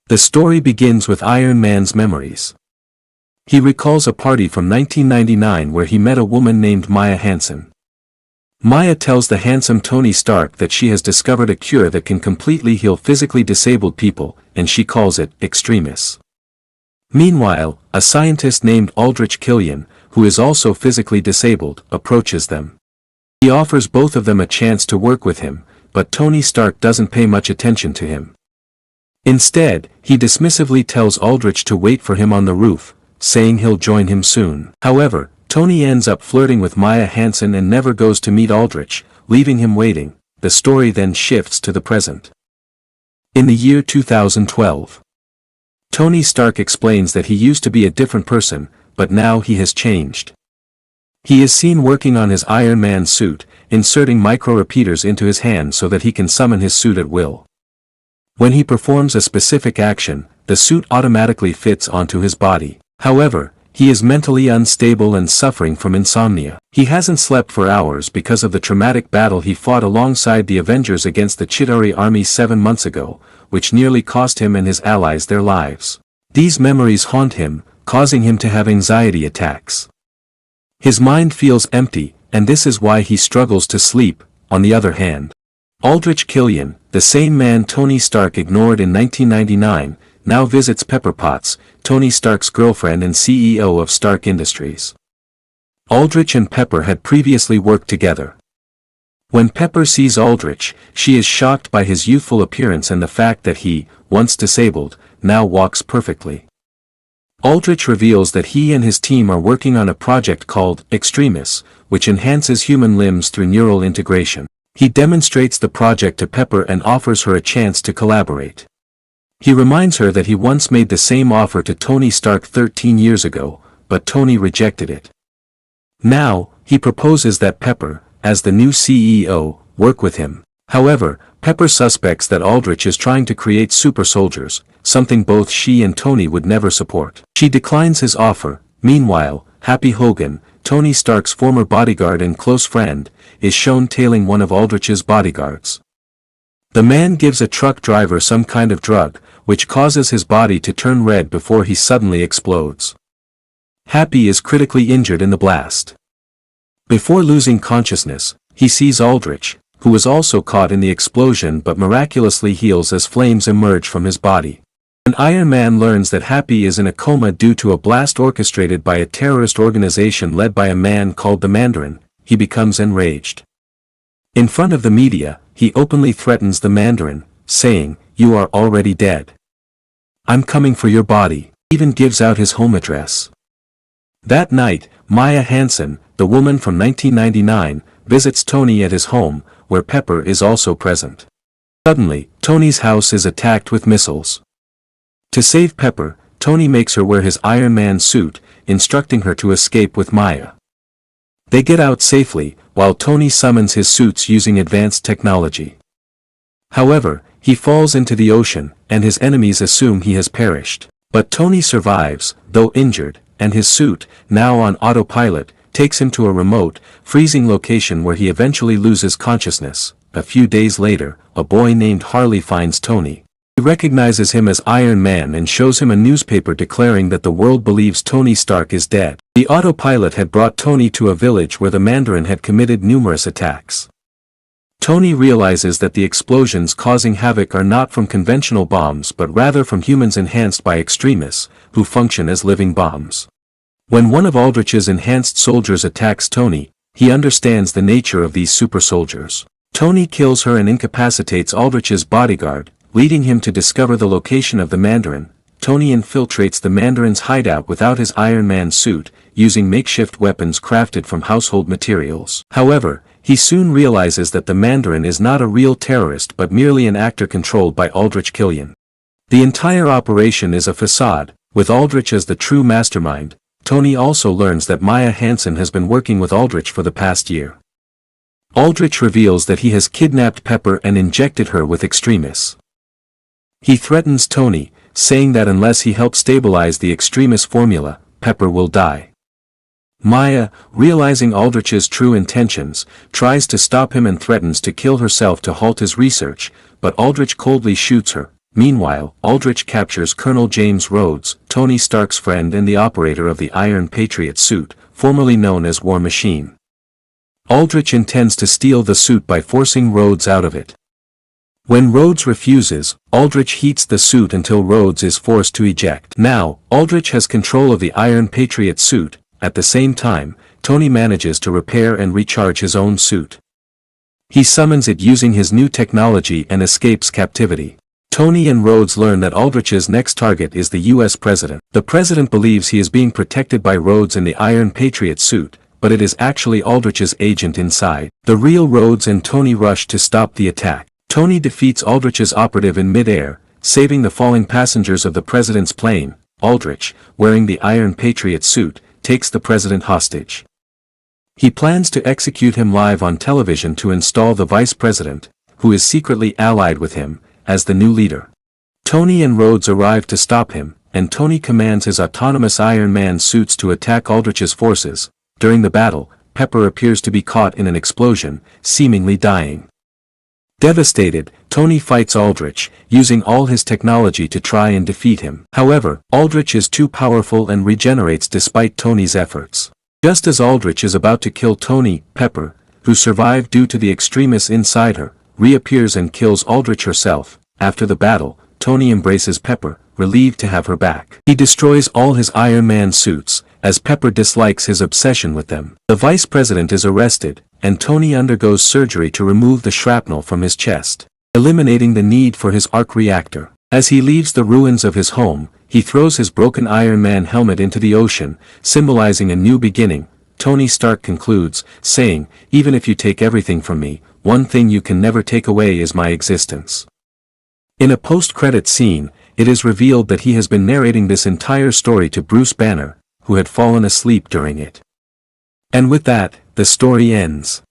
The story begins with Iron Man's memories. He recalls a party from 1999 where he met a woman named Maya Hansen. Maya tells the handsome Tony Stark that she has discovered a cure that can completely heal physically disabled people, and she calls it Extremis. Meanwhile, a scientist named Aldrich Killian, who is also physically disabled, approaches them. He offers both of them a chance to work with him, but Tony Stark doesn't pay much attention to him. Instead, he dismissively tells Aldrich to wait for him on the roof, saying he'll join him soon. However, Tony ends up flirting with Maya Hansen and never goes to meet Aldrich, leaving him waiting. The story then shifts to the present. In the year 2012, Tony Stark explains that he used to be a different person, but now he has changed. He is seen working on his Iron Man suit, inserting micro-repeaters into his hand so that he can summon his suit at will. When he performs a specific action, the suit automatically fits onto his body. However, he is mentally unstable and suffering from insomnia. He hasn't slept for hours because of the traumatic battle he fought alongside the Avengers against the Chitauri army 7 months ago, which nearly cost him and his allies their lives. These memories haunt him, causing him to have anxiety attacks. His mind feels empty, and this is why he struggles to sleep. On the other hand, Aldrich Killian, the same man Tony Stark ignored in 1999, now visits Pepper Potts, Tony Stark's girlfriend and CEO of Stark Industries. Aldrich and Pepper had previously worked together. When Pepper sees Aldrich, she is shocked by his youthful appearance and the fact that he, once disabled, now walks perfectly. Aldrich reveals that he and his team are working on a project called Extremis, which enhances human limbs through neural integration. He demonstrates the project to Pepper and offers her a chance to collaborate. He reminds her that he once made the same offer to Tony Stark 13 years ago, but Tony rejected it. Now, he proposes that Pepper, as the new CEO, work with him. However, Pepper suspects that Aldrich is trying to create super soldiers, something both she and Tony would never support. She declines his offer. Meanwhile, Happy Hogan, Tony Stark's former bodyguard and close friend, is shown tailing one of Aldrich's bodyguards. The man gives a truck driver some kind of drug, which causes his body to turn red before he suddenly explodes. Happy is critically injured in the blast. Before losing consciousness, he sees Aldrich, who was also caught in the explosion but miraculously heals as flames emerge from his body. When Iron Man learns that Happy is in a coma due to a blast orchestrated by a terrorist organization led by a man called the Mandarin, he becomes enraged. In front of the media, he openly threatens the Mandarin, saying, "You are already dead. I'm coming for your body." He even gives out his home address. That night, Maya Hansen, the woman from 1999, visits Tony at his home, where Pepper is also present. Suddenly, Tony's house is attacked with missiles. To save Pepper, Tony makes her wear his Iron Man suit, instructing her to escape with Maya. They get out safely, while Tony summons his suits using advanced technology. However, he falls into the ocean, and his enemies assume he has perished. But Tony survives, though injured, and his suit, now on autopilot, takes him to a remote, freezing location where he eventually loses consciousness. A few days later, a boy named Harley finds Tony. He recognizes him as Iron Man and shows him a newspaper declaring that the world believes Tony Stark is dead. The autopilot had brought Tony to a village where the Mandarin had committed numerous attacks. Tony realizes that the explosions causing havoc are not from conventional bombs but rather from humans enhanced by Extremis, who function as living bombs. When one of Aldrich's enhanced soldiers attacks Tony, he understands the nature of these super soldiers. Tony kills her and incapacitates Aldrich's bodyguard, leading him to discover the location of the Mandarin. Tony infiltrates the Mandarin's hideout without his Iron Man suit, using makeshift weapons crafted from household materials. However, he soon realizes that the Mandarin is not a real terrorist but merely an actor controlled by Aldrich Killian. The entire operation is a facade, with Aldrich as the true mastermind. Tony also learns that Maya Hansen has been working with Aldrich for the past year. Aldrich reveals that he has kidnapped Pepper and injected her with Extremis. He threatens Tony, saying that unless he helps stabilize the Extremis formula, Pepper will die. Maya, realizing Aldrich's true intentions, tries to stop him and threatens to kill herself to halt his research, but Aldrich coldly shoots her, Meanwhile, Aldrich captures Colonel James Rhodes, Tony Stark's friend and the operator of the Iron Patriot suit, formerly known as War Machine. Aldrich intends to steal the suit by forcing Rhodes out of it. When Rhodes refuses, Aldrich heats the suit until Rhodes is forced to eject. Now, Aldrich has control of the Iron Patriot suit. At the same time, Tony manages to repair and recharge his own suit. He summons it using his new technology and escapes captivity. Tony and Rhodes learn that Aldrich's next target is the US president. The president believes he is being protected by Rhodes in the Iron Patriot suit, but it is actually Aldrich's agent inside. The real Rhodes and Tony rush to stop the attack. Tony defeats Aldrich's operative in mid-air, saving the falling passengers of the president's plane. Aldrich, wearing the Iron Patriot suit, takes the president hostage. He plans to execute him live on television to install the vice president, who is secretly allied with him, as the new leader. Tony and Rhodes arrive to stop him, and Tony commands his autonomous Iron Man suits to attack Aldrich's forces. During the battle, Pepper appears to be caught in an explosion, seemingly dying. Devastated, Tony fights Aldrich, using all his technology to try and defeat him. However, Aldrich is too powerful and regenerates despite Tony's efforts. Just as Aldrich is about to kill Tony, Pepper, who survived due to the extremists inside her, reappears and kills Aldrich herself. After the battle, Tony embraces Pepper, relieved to have her back. He destroys all his Iron Man suits, as Pepper dislikes his obsession with them. The vice president is arrested, and Tony undergoes surgery to remove the shrapnel from his chest, eliminating the need for his arc reactor. As he leaves the ruins of his home, he throws his broken Iron Man helmet into the ocean, symbolizing a new beginning. Tony Stark concludes, saying, "Even if you take everything from me, one thing you can never take away is my existence." In a post-credit scene, it is revealed that he has been narrating this entire story to Bruce Banner, who had fallen asleep during it. And with that, the story ends.